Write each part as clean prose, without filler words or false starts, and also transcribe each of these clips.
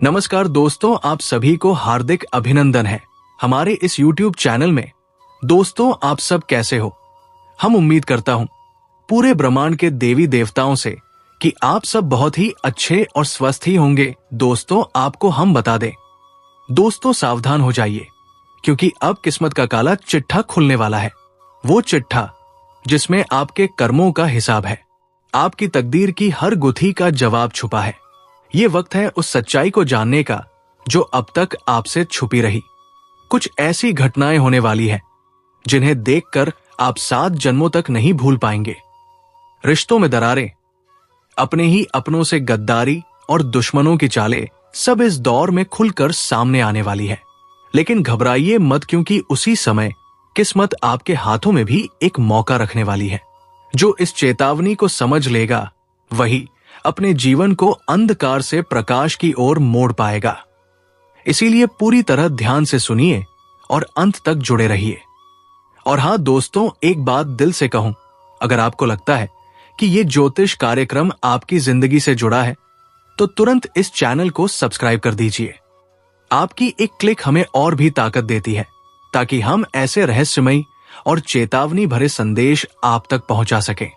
नमस्कार दोस्तों, आप सभी को हार्दिक अभिनंदन है हमारे इस YouTube चैनल में। दोस्तों, आप सब कैसे हो? हम उम्मीद करता हूं पूरे ब्रह्मांड के देवी देवताओं से कि आप सब बहुत ही अच्छे और स्वस्थ ही होंगे। दोस्तों, आपको हम बता दें, दोस्तों सावधान हो जाइए, क्योंकि अब किस्मत का काला चिट्ठा खुलने वाला है। वो चिट्ठा जिसमें आपके कर्मों का हिसाब है, आपकी तकदीर की हर गुत्थी का जवाब छुपा है। ये वक्त है उस सच्चाई को जानने का जो अब तक आपसे छुपी रही। कुछ ऐसी घटनाएं होने वाली हैं जिन्हें देखकर आप 7 जन्मों तक नहीं भूल पाएंगे। रिश्तों में दरारें, अपने ही अपनों से गद्दारी और दुश्मनों की चालें सब इस दौर में खुलकर सामने आने वाली है। लेकिन घबराइए मत, क्योंकि उसी समय किस्मत आपके हाथों में भी एक मौका रखने वाली है। जो इस चेतावनी को समझ लेगा वही अपने जीवन को अंधकार से प्रकाश की ओर मोड़ पाएगा। इसीलिए पूरी तरह ध्यान से सुनिए और अंत तक जुड़े रहिए। और हाँ दोस्तों, एक बात दिल से कहूं, अगर आपको लगता है कि ये ज्योतिष कार्यक्रम आपकी जिंदगी से जुड़ा है तो तुरंत इस चैनल को सब्सक्राइब कर दीजिए। आपकी एक क्लिक हमें और भी ताकत देती है, ताकि हम ऐसे रहस्यमयी और चेतावनी भरे संदेश आप तक पहुंचा सकें।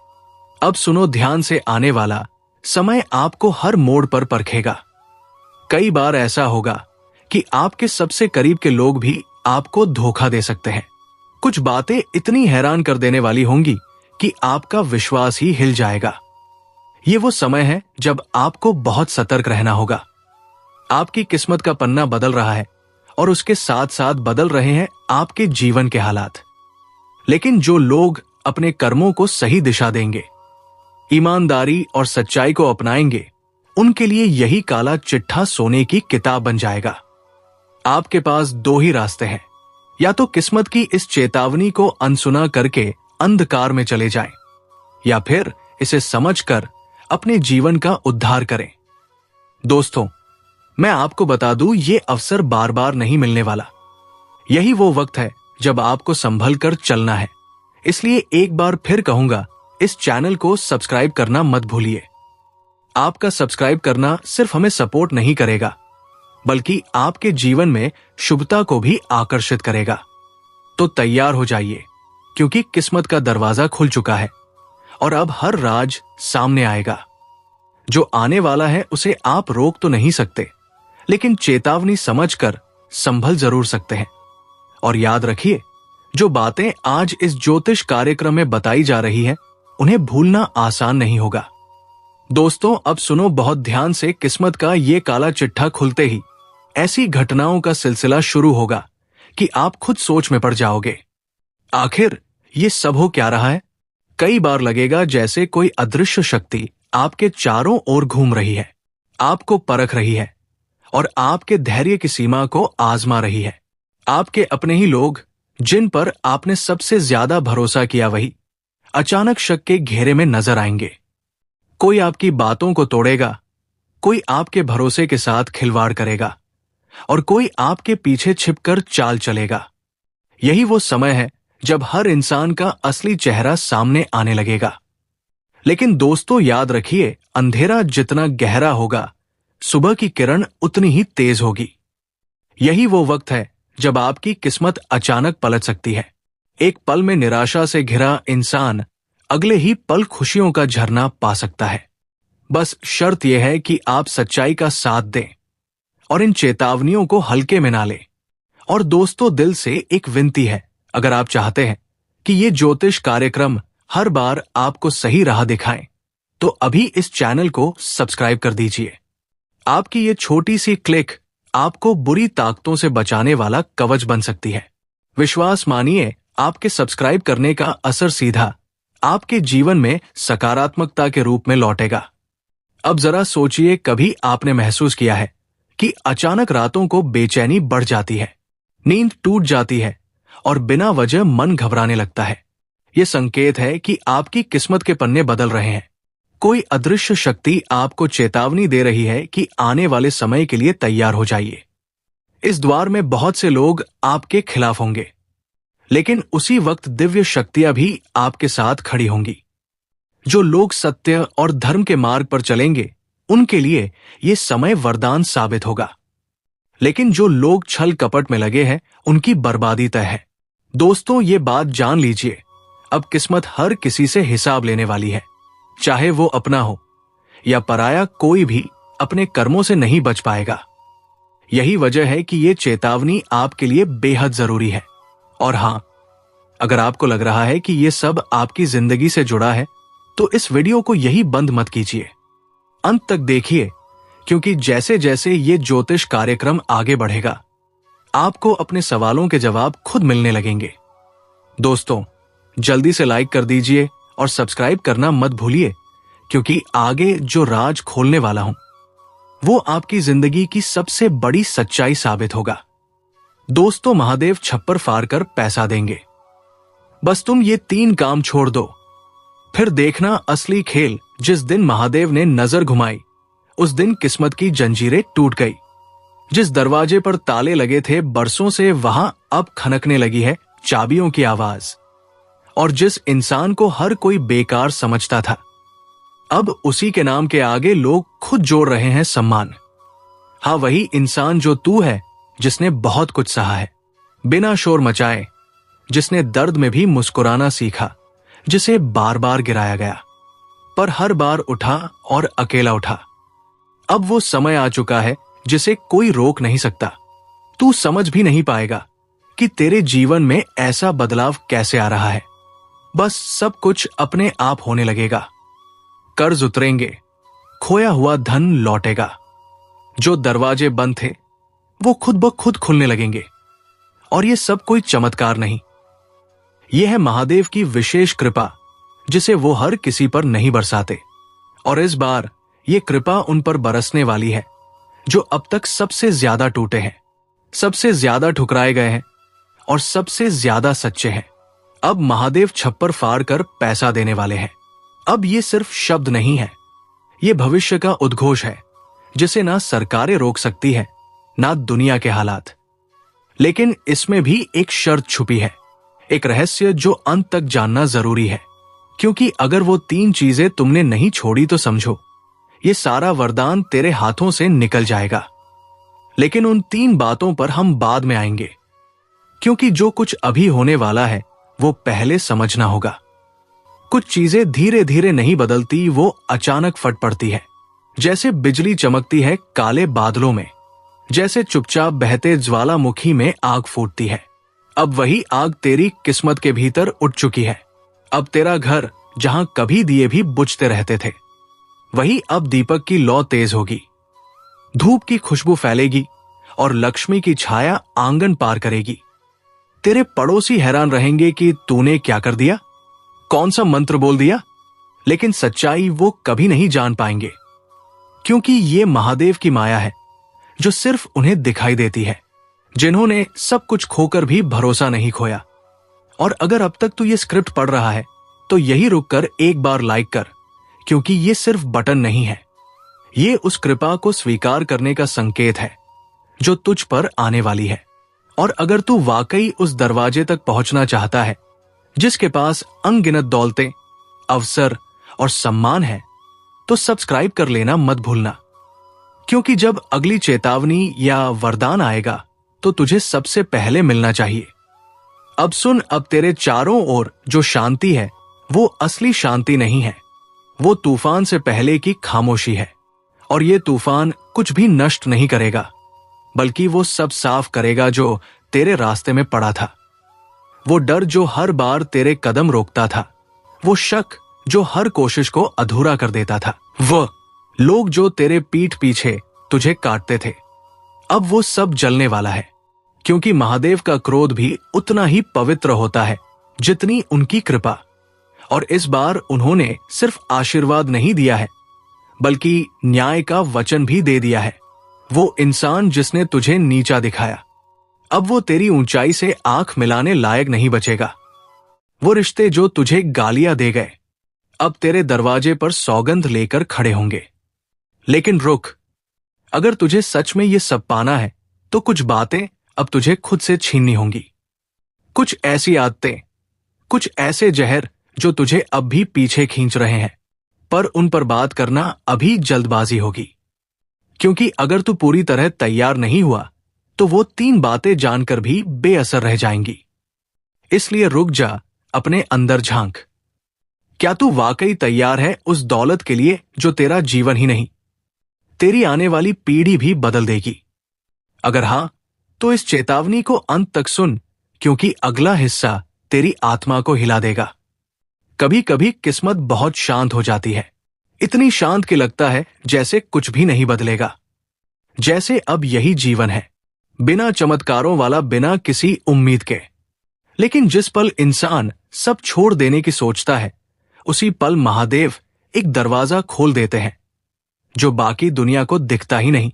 अब सुनो ध्यान से, आने वाला समय आपको हर मोड़ पर परखेगा। कई बार ऐसा होगा कि आपके सबसे करीब के लोग भी आपको धोखा दे सकते हैं। कुछ बातें इतनी हैरान कर देने वाली होंगी कि आपका विश्वास ही हिल जाएगा। ये वो समय है जब आपको बहुत सतर्क रहना होगा। आपकी किस्मत का पन्ना बदल रहा है और उसके साथ साथ बदल रहे हैं आपके जीवन के हालात। लेकिन जो लोग अपने कर्मों को सही दिशा देंगे, ईमानदारी और सच्चाई को अपनाएंगे, उनके लिए यही काला चिट्ठा सोने की किताब बन जाएगा। आपके पास 2 ही रास्ते हैं, या तो किस्मत की इस चेतावनी को अनसुना करके अंधकार में चले जाएं, या फिर इसे समझकर अपने जीवन का उद्धार करें। दोस्तों, मैं आपको बता दूं, ये अवसर बार बार नहीं मिलने वाला। यही वो वक्त है जब आपको संभल कर चलना है। इसलिए एक बार फिर कहूंगा, इस चैनल को सब्सक्राइब करना मत भूलिए। आपका सब्सक्राइब करना सिर्फ हमें सपोर्ट नहीं करेगा, बल्कि आपके जीवन में शुभता को भी आकर्षित करेगा। तो तैयार हो जाइए, क्योंकि किस्मत का दरवाजा खुल चुका है और अब हर राज सामने आएगा। जो आने वाला है उसे आप रोक तो नहीं सकते, लेकिन चेतावनी समझकर संभल जरूर सकते हैं। और याद रखिए, जो बातें आज इस ज्योतिष कार्यक्रम में बताई जा रही है, उन्हें भूलना आसान नहीं होगा। दोस्तों, अब सुनो बहुत ध्यान से। किस्मत का ये काला चिट्ठा खुलते ही ऐसी घटनाओं का सिलसिला शुरू होगा कि आप खुद सोच में पड़ जाओगे। आखिर ये सब हो क्या रहा है? कई बार लगेगा जैसे कोई अदृश्य शक्ति आपके चारों ओर घूम रही है, आपको परख रही है और आपके धैर्य की सीमा को आजमा रही है। आपके अपने ही लोग, जिन पर आपने सबसे ज्यादा भरोसा किया, वही अचानक शक के घेरे में नजर आएंगे। कोई आपकी बातों को तोड़ेगा, कोई आपके भरोसे के साथ खिलवाड़ करेगा और कोई आपके पीछे छिपकर चाल चलेगा। यही वो समय है जब हर इंसान का असली चेहरा सामने आने लगेगा। लेकिन दोस्तों, याद रखिए, अंधेरा जितना गहरा होगा, सुबह की किरण उतनी ही तेज होगी। यही वो वक्त है जब आपकी किस्मत अचानक पलट सकती है। एक पल में निराशा से घिरा इंसान अगले ही पल खुशियों का झरना पा सकता है। बस शर्त यह है कि आप सच्चाई का साथ दें और इन चेतावनियों को हल्के में ना लें। और दोस्तों, दिल से एक विनती है, अगर आप चाहते हैं कि ये ज्योतिष कार्यक्रम हर बार आपको सही राह दिखाएं, तो अभी इस चैनल को सब्सक्राइब कर दीजिए। आपकी ये छोटी सी क्लिक आपको बुरी ताकतों से बचाने वाला कवच बन सकती है। विश्वास मानिए, आपके सब्सक्राइब करने का असर सीधा आपके जीवन में सकारात्मकता के रूप में लौटेगा। अब जरा सोचिए, कभी आपने महसूस किया है कि अचानक रातों को बेचैनी बढ़ जाती है, नींद टूट जाती है और बिना वजह मन घबराने लगता है? यह संकेत है कि आपकी किस्मत के पन्ने बदल रहे हैं। कोई अदृश्य शक्ति आपको चेतावनी दे रही है कि आने वाले समय के लिए तैयार हो जाइए। इस द्वार में बहुत से लोग आपके खिलाफ होंगे, लेकिन उसी वक्त दिव्य शक्तियां भी आपके साथ खड़ी होंगी। जो लोग सत्य और धर्म के मार्ग पर चलेंगे, उनके लिए ये समय वरदान साबित होगा। लेकिन जो लोग छल कपट में लगे हैं, उनकी बर्बादी तय है। दोस्तों, ये बात जान लीजिए, अब किस्मत हर किसी से हिसाब लेने वाली है। चाहे वो अपना हो या पराया, कोई भी अपने कर्मों से नहीं बच पाएगा। यही वजह है कि ये चेतावनी आपके लिए बेहद जरूरी है। और हां, अगर आपको लग रहा है कि ये सब आपकी जिंदगी से जुड़ा है, तो इस वीडियो को यही बंद मत कीजिए, अंत तक देखिए, क्योंकि जैसे जैसे ये ज्योतिष कार्यक्रम आगे बढ़ेगा, आपको अपने सवालों के जवाब खुद मिलने लगेंगे। दोस्तों, जल्दी से लाइक कर दीजिए और सब्सक्राइब करना मत भूलिए, क्योंकि आगे जो राज खोलने वाला हूं, वो आपकी जिंदगी की सबसे बड़ी सच्चाई साबित होगा। दोस्तों, महादेव छप्पर फाड़ कर पैसा देंगे। बस तुम ये 3 काम छोड़ दो, फिर देखना असली खेल। जिस दिन महादेव ने नजर घुमाई, उस दिन किस्मत की जंजीरें टूट गई। जिस दरवाजे पर ताले लगे थे बरसों से, वहां अब खनकने लगी है चाबियों की आवाज। और जिस इंसान को हर कोई बेकार समझता था, अब उसी के नाम के आगे लोग खुद जोड़ रहे हैं सम्मान। हाँ, वही इंसान जो तू है, जिसने बहुत कुछ सहा है बिना शोर मचाए, जिसने दर्द में भी मुस्कुराना सीखा, जिसे बार बार गिराया गया पर हर बार उठा और अकेला उठा। अब वो समय आ चुका है जिसे कोई रोक नहीं सकता। तू समझ भी नहीं पाएगा कि तेरे जीवन में ऐसा बदलाव कैसे आ रहा है। बस सब कुछ अपने आप होने लगेगा। कर्ज उतरेंगे, खोया हुआ धन लौटेगा, जो दरवाजे बंद थे वो खुद ब खुद खुलने लगेंगे। और ये सब कोई चमत्कार नहीं, यह है महादेव की विशेष कृपा, जिसे वो हर किसी पर नहीं बरसाते। और इस बार ये कृपा उन पर बरसने वाली है जो अब तक सबसे ज्यादा टूटे हैं, सबसे ज्यादा ठुकराए गए हैं और सबसे ज्यादा सच्चे हैं। अब महादेव छप्पर फाड़ कर पैसा देने वाले हैं। अब ये सिर्फ शब्द नहीं है, ये भविष्य का उद्घोष है, जिसे ना सरकारें रोक सकती है, ना दुनिया के हालात। लेकिन इसमें भी एक शर्त छुपी है, एक रहस्य जो अंत तक जानना जरूरी है। क्योंकि अगर वो 3 चीजें तुमने नहीं छोड़ी तो समझो, ये सारा वरदान तेरे हाथों से निकल जाएगा। लेकिन उन 3 बातों पर हम बाद में आएंगे, क्योंकि जो कुछ अभी होने वाला है वो पहले समझना होगा। कुछ चीजें धीरे धीरे नहीं बदलती, वो अचानक फट पड़ती है। जैसे बिजली चमकती है काले बादलों में, जैसे चुपचाप बहते ज्वालामुखी में आग फूटती है। अब वही आग तेरी किस्मत के भीतर उठ चुकी है। अब तेरा घर, जहां कभी दिए भी बुझते रहते थे, वही अब दीपक की लौ तेज होगी। धूप की खुशबू फैलेगी और लक्ष्मी की छाया आंगन पार करेगी। तेरे पड़ोसी हैरान रहेंगे कि तूने क्या कर दिया, कौन सा मंत्र बोल दिया। लेकिन सच्चाई वो कभी नहीं जान पाएंगे, क्योंकि ये महादेव की माया है जो सिर्फ उन्हें दिखाई देती है, जिन्होंने सब कुछ खोकर भी भरोसा नहीं खोया। और अगर अब तक तू ये स्क्रिप्ट पढ़ रहा है, तो यही रुककर एक बार लाइक कर, क्योंकि ये सिर्फ बटन नहीं है, ये उस कृपा को स्वीकार करने का संकेत है जो तुझ पर आने वाली है। और अगर तू वाकई उस दरवाजे तक पहुंचना चाहता है जिसके पास अनगिनत दौलतें, अवसर और सम्मान है, तो सब्सक्राइब कर लेना मत भूलना। क्योंकि जब अगली चेतावनी या वरदान आएगा तो तुझे सबसे पहले मिलना चाहिए। अब सुन, अब तेरे चारों ओर जो शांति है वो असली शांति नहीं है, वो तूफान से पहले की खामोशी है। और ये तूफान कुछ भी नष्ट नहीं करेगा, बल्कि वो सब साफ करेगा जो तेरे रास्ते में पड़ा था। वो डर जो हर बार तेरे कदम रोकता था, वो शक जो हर कोशिश को अधूरा कर देता था, वो लोग जो तेरे पीठ पीछे तुझे काटते थे, अब वो सब जलने वाला है। क्योंकि महादेव का क्रोध भी उतना ही पवित्र होता है जितनी उनकी कृपा। और इस बार उन्होंने सिर्फ आशीर्वाद नहीं दिया है, बल्कि न्याय का वचन भी दे दिया है। वो इंसान जिसने तुझे नीचा दिखाया, अब वो तेरी ऊंचाई से आंख मिलाने लायक नहीं बचेगा। वो रिश्ते जो तुझे गालियां दे गए, अब तेरे दरवाजे पर सौगंध लेकर खड़े होंगे। लेकिन रुक, अगर तुझे सच में ये सब पाना है तो कुछ बातें अब तुझे खुद से छीननी होंगी। कुछ ऐसी आदतें, कुछ ऐसे जहर जो तुझे अब भी पीछे खींच रहे हैं। पर उन पर बात करना अभी जल्दबाजी होगी, क्योंकि अगर तू पूरी तरह तैयार नहीं हुआ तो वो 3 बातें जानकर भी बेअसर रह जाएंगी। इसलिए रुक जा, अपने अंदर झांक। क्या तू वाकई तैयार है उस दौलत के लिए जो तेरा जीवन ही नहीं, तेरी आने वाली पीढ़ी भी बदल देगी? अगर हां, तो इस चेतावनी को अंत तक सुन, क्योंकि अगला हिस्सा तेरी आत्मा को हिला देगा। कभी कभी किस्मत बहुत शांत हो जाती है, इतनी शांत कि लगता है जैसे कुछ भी नहीं बदलेगा, जैसे अब यही जीवन है, बिना चमत्कारों वाला, बिना किसी उम्मीद के। लेकिन जिस पल इंसान सब छोड़ देने की सोचता है, उसी पल महादेव एक दरवाजा खोल देते हैं जो बाकी दुनिया को दिखता ही नहीं।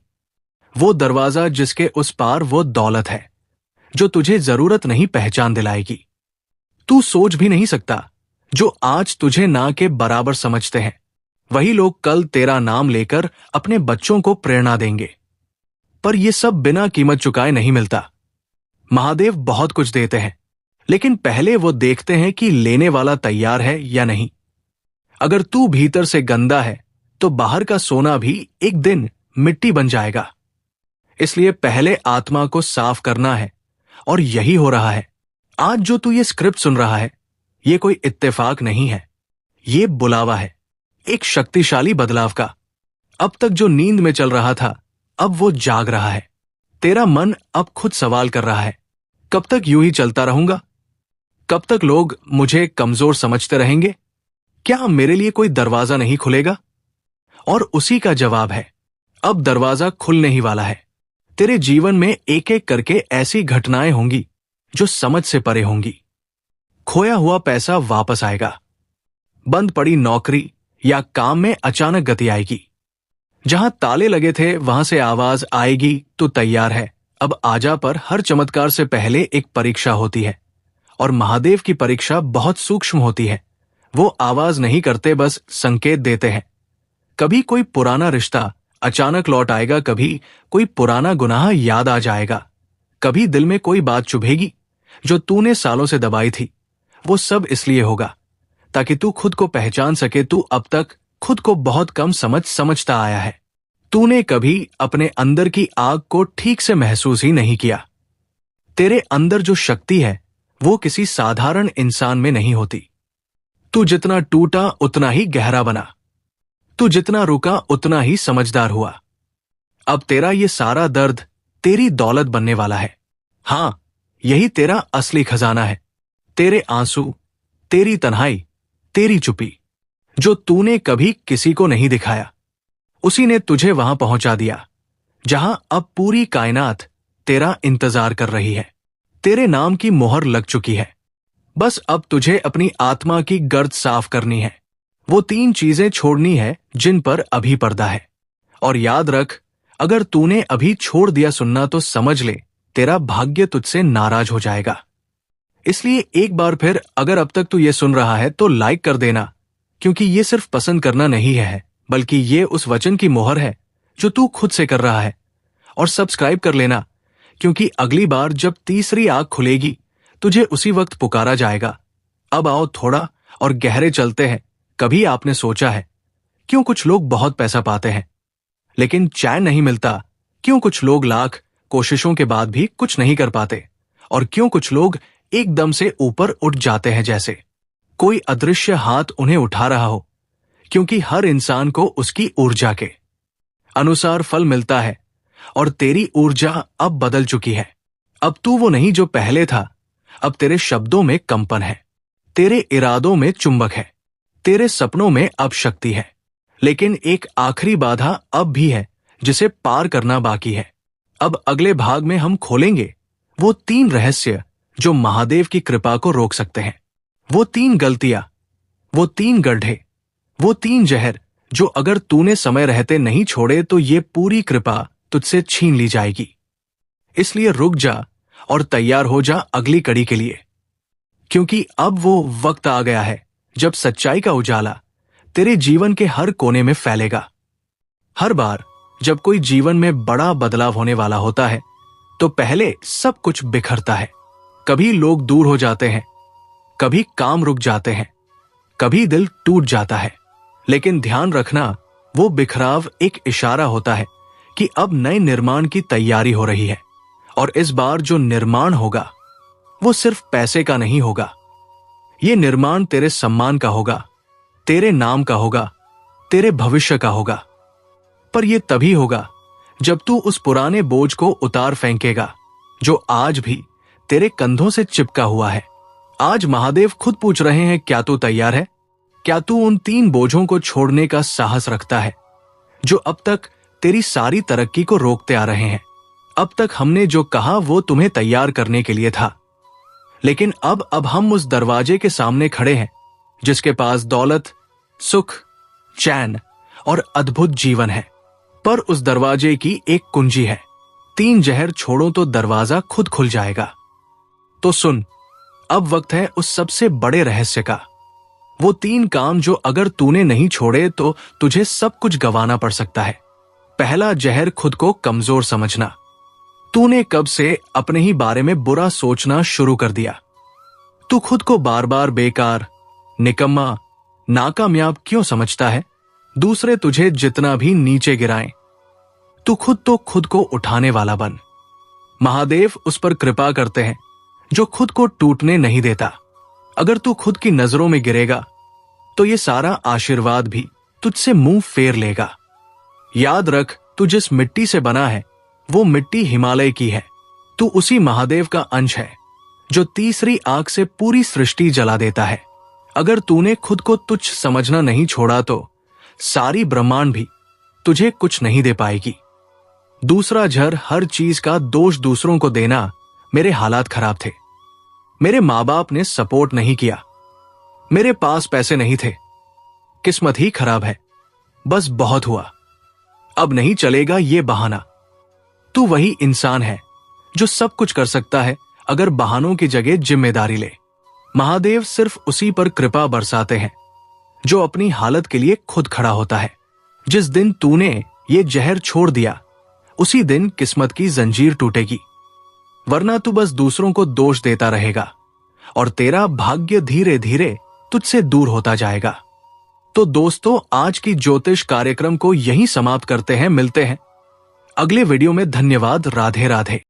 वो दरवाजा जिसके उस पार वो दौलत है जो तुझे जरूरत नहीं पहचान दिलाएगी। तू सोच भी नहीं सकता, जो आज तुझे ना के बराबर समझते हैं, वही लोग कल तेरा नाम लेकर अपने बच्चों को प्रेरणा देंगे। पर यह सब बिना कीमत चुकाए नहीं मिलता। महादेव बहुत कुछ देते हैं, लेकिन पहले वो देखते हैं कि लेने वाला तैयार है या नहीं। अगर तू भीतर से गंदा है तो बाहर का सोना भी एक दिन मिट्टी बन जाएगा। इसलिए पहले आत्मा को साफ करना है, और यही हो रहा है। आज जो तू ये स्क्रिप्ट सुन रहा है, ये कोई इत्तेफाक नहीं है, ये बुलावा है, एक शक्तिशाली बदलाव का। अब तक जो नींद में चल रहा था, अब वो जाग रहा है। तेरा मन अब खुद सवाल कर रहा है, कब तक यूं ही चलता रहूंगा? कब तक लोग मुझे कमजोर समझते रहेंगे? क्या मेरे लिए कोई दरवाजा नहीं खुलेगा? और उसी का जवाब है, अब दरवाजा खुलने ही वाला है। तेरे जीवन में एक एक करके ऐसी घटनाएं होंगी जो समझ से परे होंगी। खोया हुआ पैसा वापस आएगा, बंद पड़ी नौकरी या काम में अचानक गति आएगी, जहां ताले लगे थे वहां से आवाज आएगी, तो तैयार है, अब आजा। पर हर चमत्कार से पहले एक परीक्षा होती है, और महादेव की परीक्षा बहुत सूक्ष्म होती है। वो आवाज नहीं करते, बस संकेत देते हैं। कभी कोई पुराना रिश्ता अचानक लौट आएगा, कभी कोई पुराना गुनाह याद आ जाएगा, कभी दिल में कोई बात चुभेगी जो तूने सालों से दबाई थी। वो सब इसलिए होगा ताकि तू खुद को पहचान सके। तू अब तक खुद को बहुत कम समझता आया है। तूने कभी अपने अंदर की आग को ठीक से महसूस ही नहीं किया। तेरे अंदर जो शक्ति है वो किसी साधारण इंसान में नहीं होती। तू जितना टूटा उतना ही गहरा बना, तू जितना रुका उतना ही समझदार हुआ। अब तेरा ये सारा दर्द तेरी दौलत बनने वाला है। हां, यही तेरा असली खजाना है। तेरे आंसू, तेरी तन्हाई, तेरी चुप्पी, जो तूने कभी किसी को नहीं दिखाया, उसी ने तुझे वहां पहुंचा दिया जहां अब पूरी कायनात तेरा इंतजार कर रही है। तेरे नाम की मोहर लग चुकी है। बस अब तुझे अपनी आत्मा की गर्द साफ करनी है। वो 3 चीजें छोड़नी है जिन पर अभी पर्दा है। और याद रख, अगर तूने अभी छोड़ दिया सुनना तो समझ ले, तेरा भाग्य तुझसे नाराज हो जाएगा। इसलिए एक बार फिर, अगर अब तक तू ये सुन रहा है तो लाइक कर देना, क्योंकि ये सिर्फ पसंद करना नहीं है, बल्कि ये उस वचन की मोहर है जो तू खुद से कर रहा है। और सब्सक्राइब कर लेना, क्योंकि अगली बार जब तीसरी आंख खुलेगी तुझे उसी वक्त पुकारा जाएगा। अब आओ थोड़ा और गहरे चलते हैं। कभी आपने सोचा है क्यों कुछ लोग बहुत पैसा पाते हैं लेकिन चैन नहीं मिलता? क्यों कुछ लोग लाख कोशिशों के बाद भी कुछ नहीं कर पाते? और क्यों कुछ लोग एकदम से ऊपर उठ जाते हैं जैसे कोई अदृश्य हाथ उन्हें उठा रहा हो? क्योंकि हर इंसान को उसकी ऊर्जा के अनुसार फल मिलता है, और तेरी ऊर्जा अब बदल चुकी है। अब तू वो नहीं जो पहले था। अब तेरे शब्दों में कंपन है, तेरे इरादों में चुंबक है, तेरे सपनों में अब शक्ति है। लेकिन एक आखिरी बाधा अब भी है जिसे पार करना बाकी है। अब अगले भाग में हम खोलेंगे वो 3 रहस्य जो महादेव की कृपा को रोक सकते हैं। वो 3 गलतियां, वो 3 गड्ढे, वो 3 जहर जो अगर तूने समय रहते नहीं छोड़े तो ये पूरी कृपा तुझसे छीन ली जाएगी। इसलिए रुक जा और तैयार हो जा अगली कड़ी के लिए, क्योंकि अब वो वक्त आ गया है जब सच्चाई का उजाला तेरे जीवन के हर कोने में फैलेगा। हर बार जब कोई जीवन में बड़ा बदलाव होने वाला होता है तो पहले सब कुछ बिखरता है। कभी लोग दूर हो जाते हैं, कभी काम रुक जाते हैं, कभी दिल टूट जाता है, लेकिन ध्यान रखना, वो बिखराव एक इशारा होता है कि अब नए निर्माण की तैयारी हो रही है। और इस बार जो निर्माण होगा वो सिर्फ पैसे का नहीं होगा। ये निर्माण तेरे सम्मान का होगा, तेरे नाम का होगा, तेरे भविष्य का होगा। पर यह तभी होगा जब तू उस पुराने बोझ को उतार फेंकेगा जो आज भी तेरे कंधों से चिपका हुआ है। आज महादेव खुद पूछ रहे हैं, क्या तू तैयार है? क्या तू उन 3 बोझों को छोड़ने का साहस रखता है जो अब तक तेरी सारी तरक्की को रोकते आ रहे हैं? अब तक हमने जो कहा वो तुम्हें तैयार करने के लिए था, लेकिन अब हम उस दरवाजे के सामने खड़े हैं जिसके पास दौलत, सुख, चैन और अद्भुत जीवन है। पर उस दरवाजे की एक कुंजी है। 3 जहर छोड़ो तो दरवाजा खुद खुल जाएगा। तो सुन, अब वक्त है उस सबसे बड़े रहस्य का। वो 3 काम जो अगर तूने नहीं छोड़े तो तुझे सब कुछ गंवाना पड़ सकता है। पहला जहर, खुद को कमजोर समझना। तूने कब से अपने ही बारे में बुरा सोचना शुरू कर दिया? तू खुद को बार बार बेकार, निकम्मा, नाकामयाब क्यों समझता है? दूसरे तुझे जितना भी नीचे गिराएं, तू खुद को उठाने वाला बन। महादेव उस पर कृपा करते हैं जो खुद को टूटने नहीं देता। अगर तू खुद की नजरों में गिरेगा तो ये सारा आशीर्वाद भी तुझसे मुंह फेर लेगा। याद रख, तू जिस मिट्टी से बना है वो मिट्टी हिमालय की है। तू उसी महादेव का अंश है जो तीसरी आंख से पूरी सृष्टि जला देता है। अगर तूने खुद को तुच्छ समझना नहीं छोड़ा तो सारी ब्रह्मांड भी तुझे कुछ नहीं दे पाएगी। दूसरा जहर, हर चीज का दोष दूसरों को देना। मेरे हालात खराब थे, मेरे माँ बाप ने सपोर्ट नहीं किया, मेरे पास पैसे नहीं थे, किस्मत ही खराब है, बस बहुत हुआ, अब नहीं चलेगा ये बहाना। तू वही इंसान है जो सब कुछ कर सकता है अगर बहानों की जगह जिम्मेदारी ले। महादेव सिर्फ उसी पर कृपा बरसाते हैं जो अपनी हालत के लिए खुद खड़ा होता है। जिस दिन तूने ये जहर छोड़ दिया उसी दिन किस्मत की जंजीर टूटेगी, वरना तू बस दूसरों को दोष देता रहेगा और तेरा भाग्य धीरे धीरे तुझसे दूर होता जाएगा। तो दोस्तों, आज की ज्योतिष कार्यक्रम को यहीं समाप्त करते हैं। मिलते हैं अगले वीडियो में। धन्यवाद। राधे राधे।